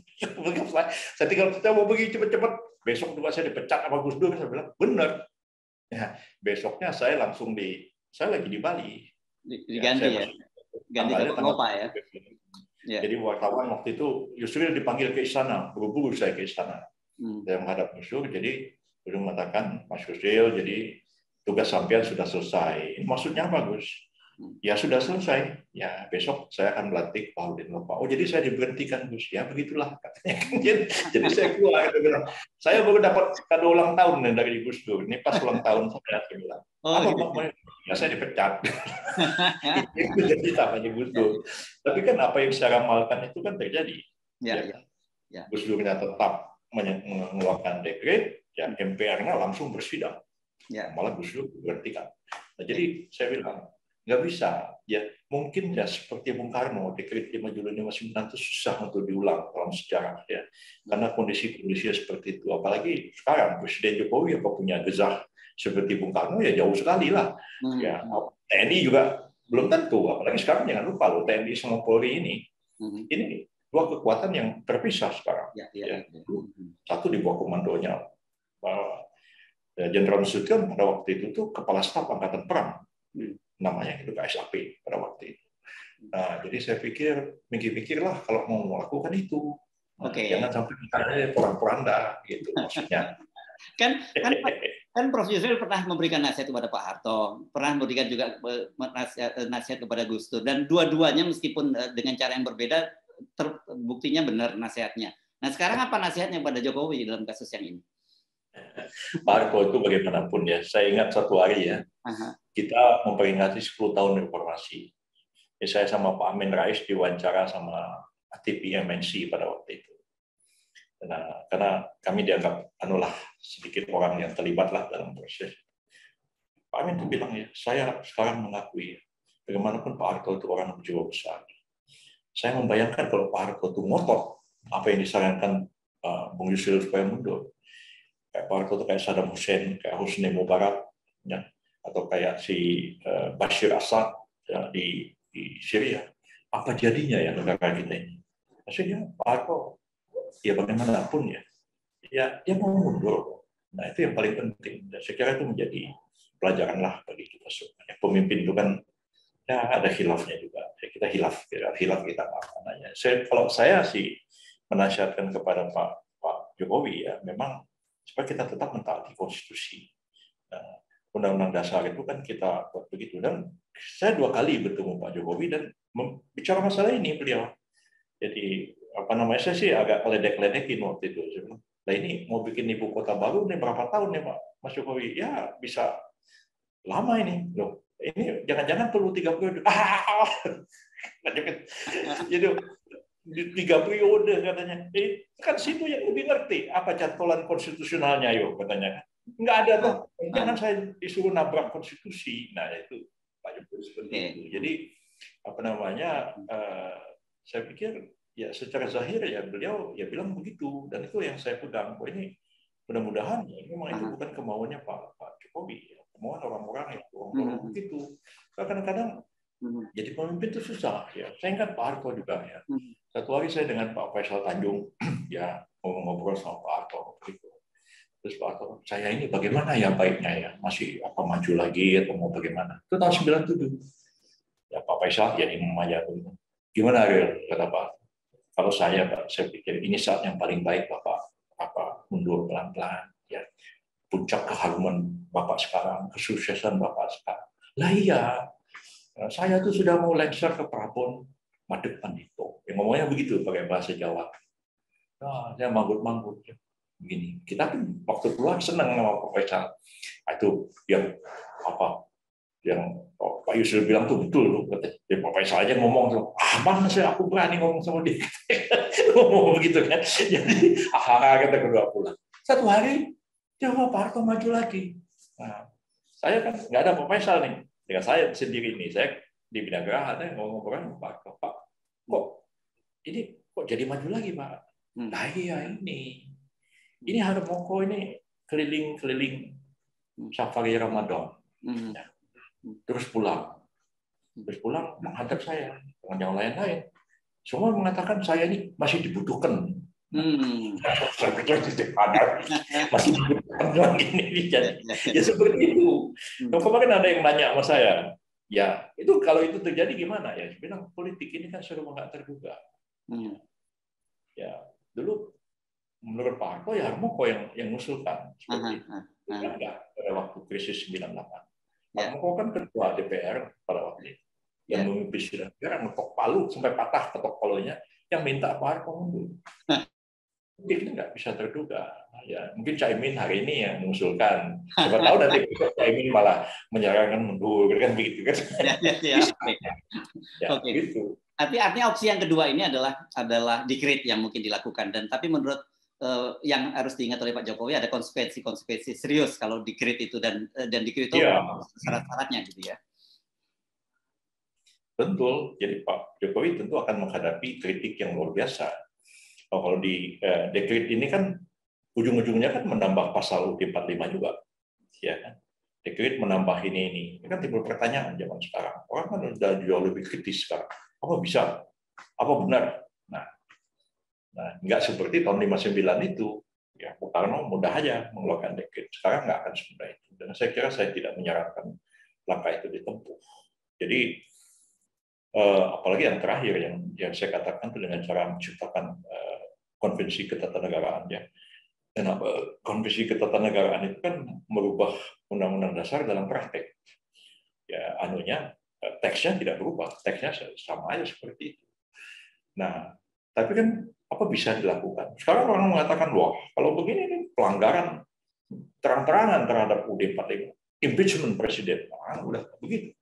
saya tinggal kita mau pergi cepat-cepat. Besok juga saya dipecat sama Gus Dur. Saya bilang benar. Ya, besoknya saya lagi di Bali. Diganti ya. Ganti ke Lopa ya. Jadi wartawan waktu itu Yusril dipanggil ke istana, buru-buru saya ke istana. Saya menghadap Gus Dur, jadi belum mengatakan Mas Yusril, jadi tugas sampean sudah selesai. Maksudnya apa, Gus? Ya sudah selesai. Ya besok saya akan melantik Pak Udin Lopa. Oh jadi saya diberhentikan Gus. Ya begitulah katanya. Jadi saya keluar. Dia bilang, saya baru dapat kado ulang tahun dari Gus Dur. Ini pas ulang tahun saya bilang. Oh, Apa gitu. Pak? Ya saya dipecat. Itu jadi namanya Gus Dur. Tapi kan apa yang saya ramalkan itu kan terjadi. Ya. Gus Durnya tetap mengeluarkan dekret, ya MPR-nya langsung bersidang. Malah Gus Dur diberhentikan. Nah, jadi saya bilang nggak bisa, ya mungkin ya seperti Bung Karno, dekret 5 Juli 59 itu susah untuk diulang dalam sejarah ya, karena kondisi-kondisi seperti itu. Apalagi sekarang Presiden Jokowi apa punya gezah seperti Bung Karno ya jauh sekali lah. Ya TNI juga belum tentu, apalagi sekarang jangan lupa loh TNI sama Polri ini dua kekuatan yang terpisah sekarang. Satu di bawah komandonya Jenderal Nasution pada waktu itu tuh Kepala Staf Angkatan Perang. Namanya itu KSAP pada waktu itu. Nah, jadi saya pikir, mikir-mikirlah kalau mau melakukan itu. Jangan sampai misalnya porang-poranda gitu maksudnya. kan Prof Yusril pernah memberikan nasihat kepada Pak Harto, pernah memberikan juga nasihat kepada Gus Dur, dan dua-duanya meskipun dengan cara yang berbeda terbuktinya benar nasihatnya. Nah, sekarang apa nasihatnya pada Jokowi dalam kasus yang ini? Pak Harto itu bagaimanapun ya, saya ingat satu hari ya, kita memperingati 10 tahun reformasi. Saya sama Pak Amin Rais diwawancara sama ATP MNC pada waktu itu. Karena kami dianggap sedikit orang yang terlibat lah dalam proses. Pak Amin itu bilang ya, saya sekarang mengakui bagaimanapun Pak Harto itu orang berjiwa besar. Saya membayangkan kalau Pak Harto itu ngotot apa yang disarankan Bung Yusril supaya mundur. Kayak Pak Harto itu kayak Saddam Hussein, kayak Hosni Mubarak, ya, atau kayak si Bashir Assad ya, di Syria. Apa jadinya ya negara kita ini? Maksudnya Pak Harto, ya bagaimanapun ya dia mau mundur. Nah itu yang paling penting. Dan saya kira itu menjadi pelajaran lah bagi kita semua. Pemimpin itu kan ya ada khilafnya juga. Kita hilaf kita maknanya. Kalau saya sih menasihatkan kepada Pak Jokowi ya memang supaya kita tetap mentaati konstitusi. Nah, Undang-Undang Dasar itu kan kita buat begitu. Dan saya 2 kali bertemu Pak Jokowi dan bicara masalah ini beliau. Jadi saya sih agak ledek-ledekin waktu itu. Nah ini mau bikin ibu kota baru nih berapa tahun nih Pak Mas Jokowi? Ya bisa lama ini loh. Ini jangan-jangan perlu 3 periode. Jadi 3 periode katanya. Kan situ yang lebih ngerti apa cantolan konstitusionalnya yo katanya. Nggak ada tuh. Jangan saya disuruh nabrak konstitusi. Nah itu Pak Jokowi seperti itu. Jadi saya pikir ya secara zahir ya beliau ya bilang begitu, dan itu yang saya pegang. Ini mudah-mudahan ya memang itu bukan kemauannya Pak Jokowi, ya. Kemauan orang-orang yang orang begitu. Kadang-kadang jadi pemimpin itu susah ya. Saya ingat Pak Harto juga ya. Satu hari saya dengan Pak Faisal Tanjung ya ngobrol sama Pak Harto gitu. Terus Pak Harto, saya ini bagaimana ya baiknya ya, masih apa maju lagi atau mau bagaimana? Itu tahun 97. Ya Pak Faisal ya Imam Mayatul. Gimana Ariel kata Pak? Kalau saya pikir ini saat yang paling baik Bapak mundur pelan-pelan ya. Puncak keharuman Bapak sekarang, kesuksesan Bapak sekarang. Lah iya, saya tuh sudah mau lengser ke Prabon Madep Pandito. Yang ngomongnya begitu pakai bahasa Jawa. Nah, saya manggut-manggut begini. Kita kan waktu keluar senang sama Pak Faisal. Itu yang Pak Yusril bilang tuh betul loh. Pak Faisal aja ngomong tuh, mana sih aku berani ngomong sama dia. Ngomong begitu kan. Jadi kita kedua pulang. Satu hari coba Pak Harto maju lagi. Nah, saya kan nggak ada Pak Faisal nih. Dengan saya sendiri nih, saya di bidang gerahan ngomong dengan Pak, kok jadi maju lagi Pak? Nah iya ini Harmoko ini keliling safari Ramadan. Terus pulang menghadap saya dengan yang lain-lain. Semua mengatakan saya ini masih dibutuhkan. Saya pikir masih dibutuhkan gini. Ya seperti itu. Kemarin ada yang nanya sama saya, ya itu kalau itu terjadi gimana ya? Saya bilang politik ini kan sudah nggak terduga. Ya dulu menurut Pak Harto ya Harmoko yang ngusulkan seperti itu. Enggak pada waktu krisis 98. Pak Harmoko kan ketua DPR pada waktu itu. yang memimpin sidang negara, ngetok palu sampai patah ketok palunya, yang minta Pak Harto mundur. Mungkin nggak bisa terduga. Ya, mungkin Caimin hari ini yang mengusulkan. Siapa tahu nanti Caimin malah menyarankan mundur, kan begitu kan? Ya, Oke. gitu. Artinya opsi yang kedua ini adalah dekret yang mungkin dilakukan, dan tapi menurut yang harus diingat oleh Pak Jokowi ada konsekuensi serius kalau dekret itu dan dekret itu syarat-syaratnya gitu ya. Betul. Jadi Pak Jokowi tentu akan menghadapi kritik yang luar biasa. Kalau di dekret ini kan ujung-ujungnya kan menambah pasal UUD 45 juga, ya kan? Dekret menambah ini kan timbul pertanyaan zaman sekarang. Orang kan udah jauh lebih kritis sekarang. Apa bisa? Apa benar? Nah, nggak seperti tahun 59 itu. Ya, Bung Karno mudah aja mengeluarkan dekret. Sekarang nggak akan semudah itu. Dan saya kira saya tidak menyarankan langkah itu ditempuh. Jadi apalagi yang terakhir yang saya katakan itu dengan cara menciptakan konvensi ketatanegaraan, ya. Dan konvensi ketatanegaraan itu kan merubah undang-undang dasar dalam praktek. Ya, teksnya tidak berubah, teksnya sama aja seperti itu. Nah, tapi kan apa bisa dilakukan? Sekarang orang mengatakan, wah, kalau begini ini pelanggaran terang-terangan terhadap UUD 45, impeachment presiden, udah begitu.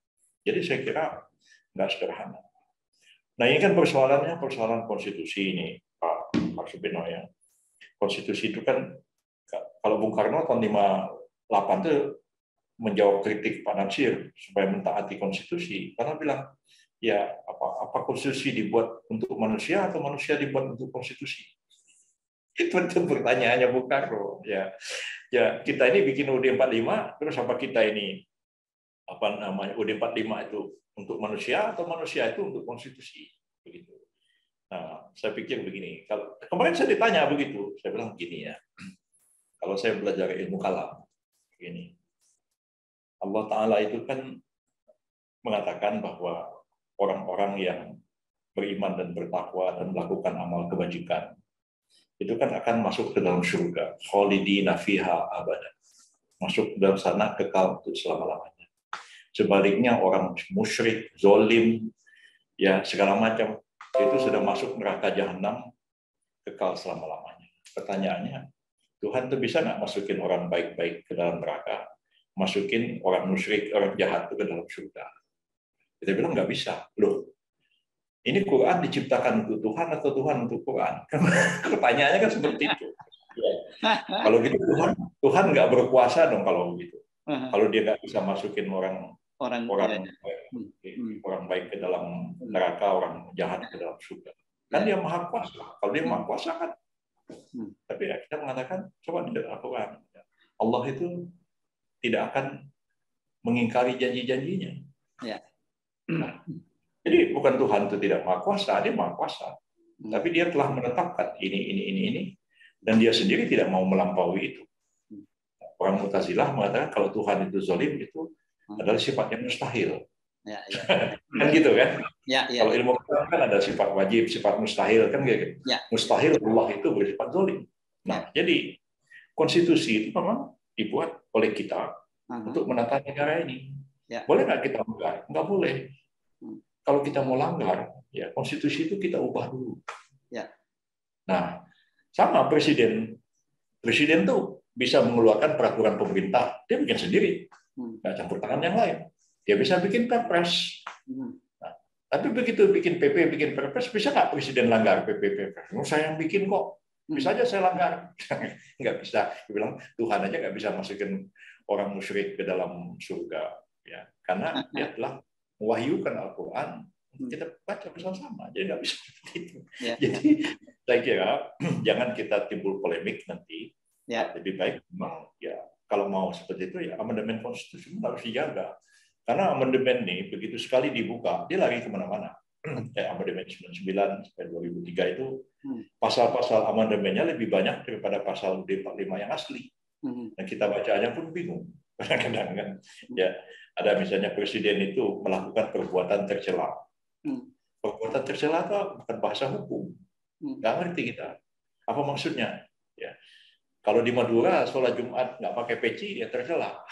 Jadi saya kira nggak sederhana. Nah, ini kan persoalan konstitusi ini, Pak Supino, ya. Konstitusi itu kan, kalau Bung Karno tahun 58 itu menjawab kritik Pak Natsir supaya mentaati konstitusi, karena bilang, ya apa konstitusi dibuat untuk manusia atau manusia dibuat untuk konstitusi? Itu pertanyaannya Bung Karno. Ya, kita ini bikin UUD 45, terus apa kita ini UUD 45 itu untuk manusia atau manusia itu untuk konstitusi? Begitu. Nah, saya pikir begini. Kalau kemarin saya ditanya begitu, saya bilang begini, ya. Kalau saya belajar ilmu kalam, begini. Allah Ta'ala itu kan mengatakan bahwa orang-orang yang beriman dan bertakwa dan melakukan amal kebajikan itu kan akan masuk ke dalam surga, khalidina fiha abada, masuk dalam sana kekal untuk selama-lamanya. Sebaliknya orang musyrik, zolim, ya segala macam itu sudah masuk neraka jahanam, kekal selama-lamanya. Pertanyaannya, Tuhan tuh bisa nggak masukin orang baik-baik ke dalam neraka, masukin orang musyrik, orang jahat itu ke dalam surga? Kita bilang nggak bisa. Loh, ini Quran diciptakan untuk Tuhan atau Tuhan untuk Quran? Pertanyaannya kan seperti itu. Kalau gitu Tuhan nggak berkuasa dong kalau begitu. Kalau dia nggak bisa masukin orang baik ke dalam neraka, orang jahat ke dalam surga. Kan dia maha kuasa. Kalau dia maha kuasa kan. Tapi ya, kita mengatakan coba di dalam Al-Quran, Allah itu tidak akan mengingkari janji-janjinya. Nah, jadi bukan Tuhan itu tidak maha kuasa, dia maha kuasa. Tapi dia telah menetapkan ini, dan dia sendiri tidak mau melampaui itu. Orang Mu'tazilah mengatakan kalau Tuhan itu zalim itu adalah sifat yang mustahil. Kan gitu kan? Kalau ilmu kan ada sifat wajib, sifat mustahil, kan gitu. Mustahil Allah itu bersifat zalim. Nah, jadi konstitusi itu memang dibuat oleh kita untuk menata negara ini. Boleh nggak kita langgar? Nggak boleh. Kalau kita mau langgar, ya konstitusi itu kita ubah dulu. Nah, sama presiden tuh bisa mengeluarkan peraturan pemerintah, dia bikin sendiri, nggak campur tangan yang lain. Dia bisa bikin perpres. Nah, tapi begitu bikin PP, bikin perpres, bisa nggak presiden langgar PP, perpres? Saya yang bikin kok, bisa aja saya langgar. Nggak bisa. Dia bilang Tuhan aja nggak bisa masukin orang musyrik ke dalam surga, ya, karena dia telah mewahyukan Al-Quran. Kita baca bersama-sama, jadi nggak bisa seperti itu. Jadi saya kira jangan kita timbul polemik nanti. Lebih baik memang ya kalau mau seperti itu ya amandemen konstitusi harus dijaga. Karena amandemen ini begitu sekali dibuka, dia lari kemana-mana. Kayak amandemen 99 sampai 2003 itu pasal-pasal amandemennya lebih banyak daripada pasal UUD 45 yang asli. Dan kita bacanya pun bingung. Kadang-kadang kan ya ada misalnya presiden itu melakukan perbuatan tercela. Perbuatan tercela itu bukan bahasa hukum. Nggak ngerti kita. Apa maksudnya? Ya. Kalau di Madura sholat Jumat nggak pakai peci ya tercela.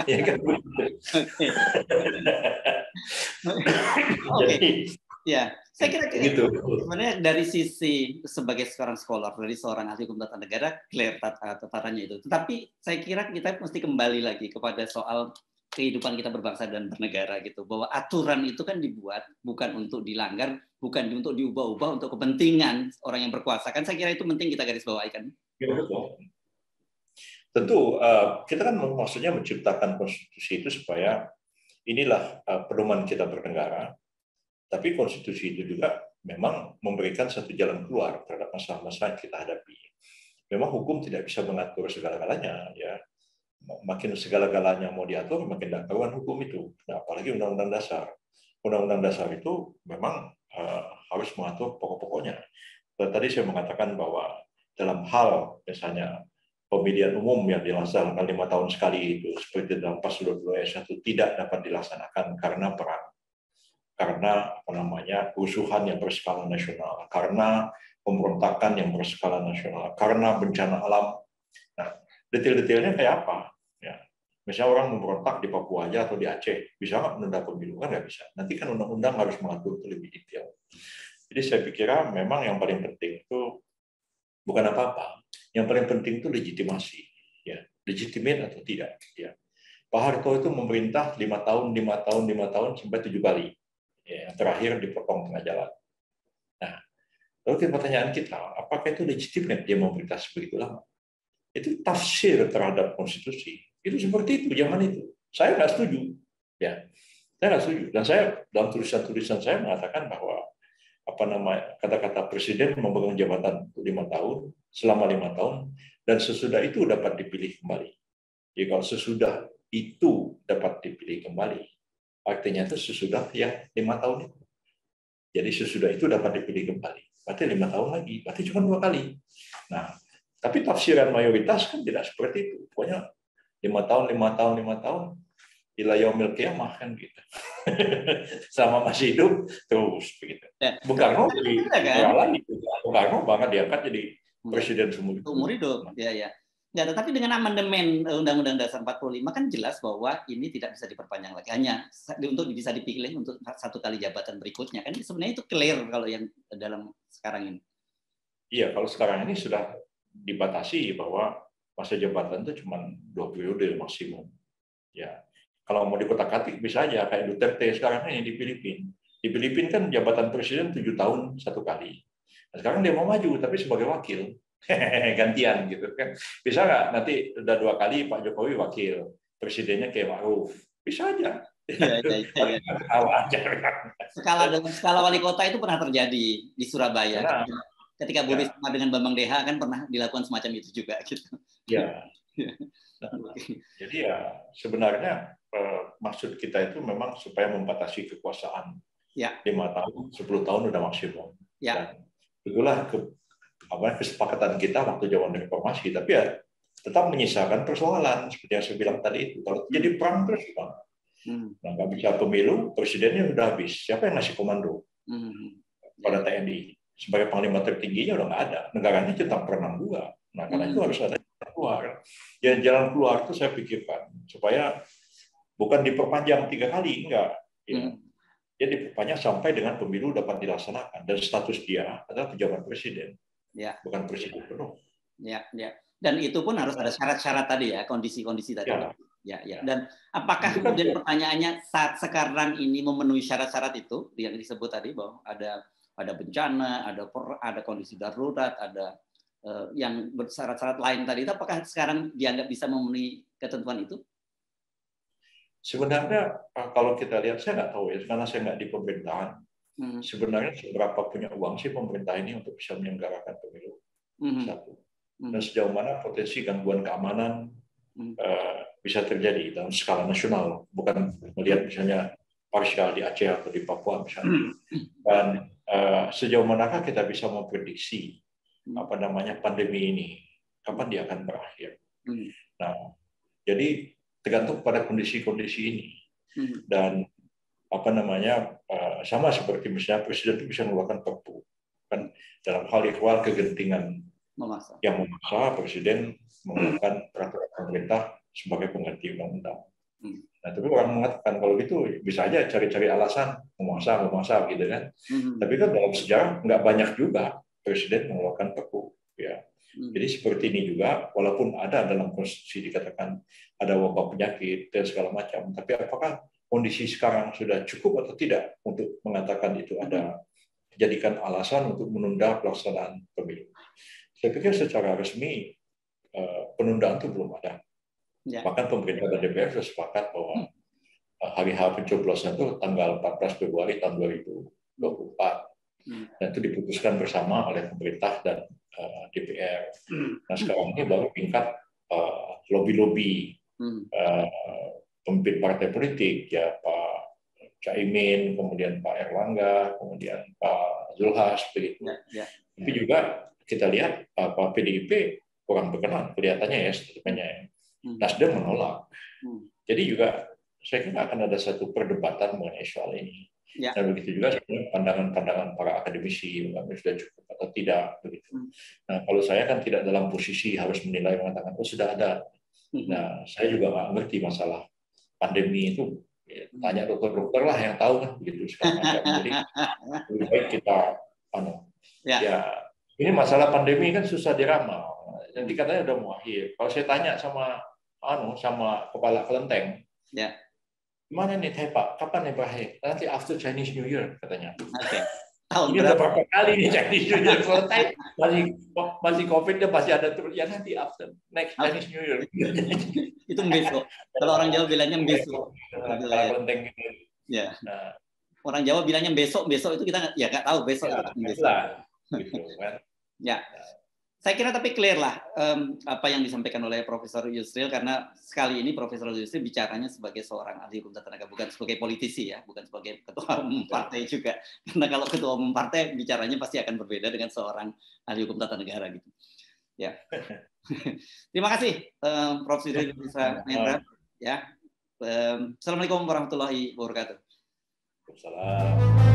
Ya kan? Oke. Oke. Jadi Ya, saya kira gitu. sebenarnya dari sisi sebagai seorang scholar, dari seorang ahli hukum tata negara, clear tatarannya itu. Tetapi saya kira kita mesti kembali lagi kepada soal kehidupan kita berbangsa dan bernegara gitu, bahwa aturan itu kan dibuat bukan untuk dilanggar, bukan untuk diubah-ubah untuk kepentingan orang yang berkuasa. Kan saya kira itu penting kita garis bawahi kan. Ya, betul. Tentu kita kan maksudnya menciptakan konstitusi itu supaya inilah pedoman kita bernegara. Tapi konstitusi itu juga memang memberikan satu jalan keluar terhadap masalah-masalah yang kita hadapi. Memang hukum tidak bisa mengatur segala-galanya, ya. Makin segala-galanya mau diatur, makin tidak karuan hukum itu. Nah, apalagi Undang-Undang Dasar. Undang-Undang Dasar itu memang harus mengatur pokok-pokoknya. Tadi saya mengatakan bahwa dalam hal misalnya pemilihan umum yang dilaksanakan 5 tahun sekali itu seperti dalam pasal 22 ayat 1 tidak dapat dilaksanakan karena perang, karena kerusuhan yang berskala nasional, karena pemberontakan yang berskala nasional, karena bencana alam. Nah, detail-detailnya kayak apa? Ya, misalnya orang memberontak di Papua aja atau di Aceh, bisa nggak menunda pemilu? Kan nggak bisa. Nanti kan undang-undang harus mengatur itu lebih detail. Jadi saya pikir memang yang paling penting itu bukan apa-apa. Yang paling penting itu legitimasi, ya, legitimate atau tidak. Ya. Pak Harto itu memerintah 5 tahun, 5 tahun, 5 tahun sampai 7 kali. Ya, yang terakhir dipotong tengah jalan. Nah, lalu pertanyaan kita, apakah itu legitimate dia memerintah sebegitu lama? Itu tafsir terhadap konstitusi. Itu seperti itu zaman itu. Saya nggak setuju. Ya, saya nggak setuju. Dan saya dalam tulisan-tulisan saya mengatakan bahwa kata-kata presiden memegang jabatan 5 tahun, selama 5 tahun, dan sesudah itu dapat dipilih kembali. Jadi kalau sesudah itu dapat dipilih kembali, artinya itu sesudah yang 5 tahun itu. Jadi sesudah itu dapat dipilih kembali. Berarti 5 tahun lagi, berarti cuma 2 kali. Nah, tapi tafsiran mayoritas kan tidak seperti itu. Pokoknya 5 tahun, 5 tahun, 5 tahun, ila yaumil qiyamah kan gitu. Sama masih hidup terus begitu. Bung Karno di lagi, Bung Karno banget diangkat jadi presiden umur hidup. Ya, ya. Ya, tetapi dengan amandemen Undang-Undang Dasar 45 kan jelas bahwa ini tidak bisa diperpanjang lagi, hanya untuk bisa dipilih untuk 1 kali jabatan berikutnya. Kan sebenarnya itu clear kalau yang dalam sekarang ini. Iya, kalau sekarang ini sudah dibatasi bahwa masa jabatan itu cuma 2 periode maksimum. Ya, kalau mau dikotak-katik bisa aja kayak Duterte sekarang ini di Filipina. Di Filipina kan jabatan presiden 7 tahun 1 kali. Nah, sekarang dia mau maju tapi sebagai wakil. Gantian gitu kan. Bisa nggak nanti udah 2 kali Pak Jokowi wakil, presidennya kayak Ma'ruf. Bisa aja. Ya. Dalam skala wali kota itu pernah terjadi di Surabaya. Ketika Bu Risma dengan Bambang Deha kan pernah dilakukan semacam itu juga gitu. Ya. Jadi ya sebenarnya maksud kita itu memang supaya membatasi kekuasaan. 5 tahun, 10 tahun udah maksimum. Ya. Dan itulah kesepakatan kita waktu zaman reformasi. Tapi ya tetap menyisakan persoalan seperti yang saya bilang tadi itu. Kalau jadi perang terus, Bang. Nah, nggak bisa pemilu, presidennya udah habis. Siapa yang ngasih komando pada TNI? Sebagai panglima tertingginya udah nggak ada. Negaranya tetap berenang juga. Nah, karena itu harus ada jalan keluar. Yang jalan keluar itu saya pikirkan supaya bukan diperpanjang 3 kali, enggak. Ya. Dia diperpanjang sampai dengan pemilu dapat dilaksanakan. Dan status dia adalah pejabat presiden. Ya. Bukan presiden penuh. Ya. Dan itu pun harus ada syarat-syarat tadi ya, kondisi-kondisi tadi. Ya. Dan apakah kemudian pertanyaannya saat sekarang ini memenuhi syarat-syarat itu yang disebut tadi bahwa ada bencana, ada kondisi darurat, ada yang bersyarat-syarat lain tadi itu, apakah sekarang dianggap bisa memenuhi ketentuan itu? Sebenarnya kalau kita lihat, saya nggak tahu ya, karena saya nggak di pemerintahan. Sebenarnya seberapa punya uang sih pemerintah ini untuk bisa menyelenggarakan pemilu? Satu. Dan sejauh mana potensi gangguan keamanan bisa terjadi dalam skala nasional, bukan melihat misalnya parsial di Aceh atau di Papua misalnya. Dan sejauh manakah kita bisa memprediksi pandemi ini, kapan dia akan berakhir? Nah, jadi tergantung pada kondisi-kondisi ini. Dan sama seperti misalnya presiden itu bisa mengeluarkan perpu kan dalam hal ihwal kegentingan yang memaksa presiden mengeluarkan peraturan pemerintah sebagai pengganti undang-undang. Nah, tapi orang mengatakan kalau gitu bisa aja cari-cari alasan memaksa gitu kan. Tapi kan dalam sejarah nggak banyak juga presiden mengeluarkan Perpu. Ya. Jadi seperti ini juga, walaupun ada dalam konstitusi dikatakan ada wabah penyakit dan segala macam, tapi apakah kondisi sekarang sudah cukup atau tidak untuk mengatakan itu ada dijadikan alasan untuk menunda pelaksanaan pemilu? Saya pikir secara resmi penundaan itu belum ada. Bahkan pemerintah dan DPR sudah sepakat bahwa hari H pencoblosan itu tanggal 14 Februari tahun 2024. Dan itu diputuskan bersama oleh pemerintah dan DPR. Nah sekarang ini baru tingkat lobby-lobby pemimpin partai politik, ya Pak Caimin, kemudian Pak Erlangga, kemudian Pak Zulhas, begitu. Tapi juga kita lihat Pak PDIP kurang berkenan kelihatannya ya statementnya. Nasdem menolak. Jadi juga saya kira akan ada satu perdebatan mengenai soal ini. Dan begitu juga pandangan-pandangan para akademisi sudah cukup atau tidak begitu. Nah kalau saya kan tidak dalam posisi harus menilai mengatakan oh sudah ada. Nah saya juga nggak ngerti masalah pandemi itu. Tanya dokter-dokter lah yang tahu kan begitu segala macam. Jadi lebih baik kita ya ini masalah pandemi kan susah diramal. Nanti katanya udah mau akhir. Kalau saya tanya sama kepala kelenteng, gimana nih Pak? Kapan nih berakhir? Nanti after Chinese New Year katanya. Ini udah berapa kali nih Chinese New Year selesai masih COVID dan masih ada terus ya nanti after next Chinese New Year. Itu besok. Kalau orang Jawa bilangnya besok. Kepala kelenteng. Ya. Orang Jawa bilangnya besok itu kita ya nggak tahu besok. Gitu kan. Ya. Saya kira tapi clear lah apa yang disampaikan oleh Profesor Yusril, karena sekali ini Profesor Yusril bicaranya sebagai seorang ahli hukum tata negara, bukan sebagai politisi ya, bukan sebagai ketua umum partai juga. Karena kalau ketua umum partai bicaranya pasti akan berbeda dengan seorang ahli hukum tata negara gitu. Ya. Terima kasih Prof. Yusril bisa ya. Assalamualaikum warahmatullahi wabarakatuh. Waalaikumsalam.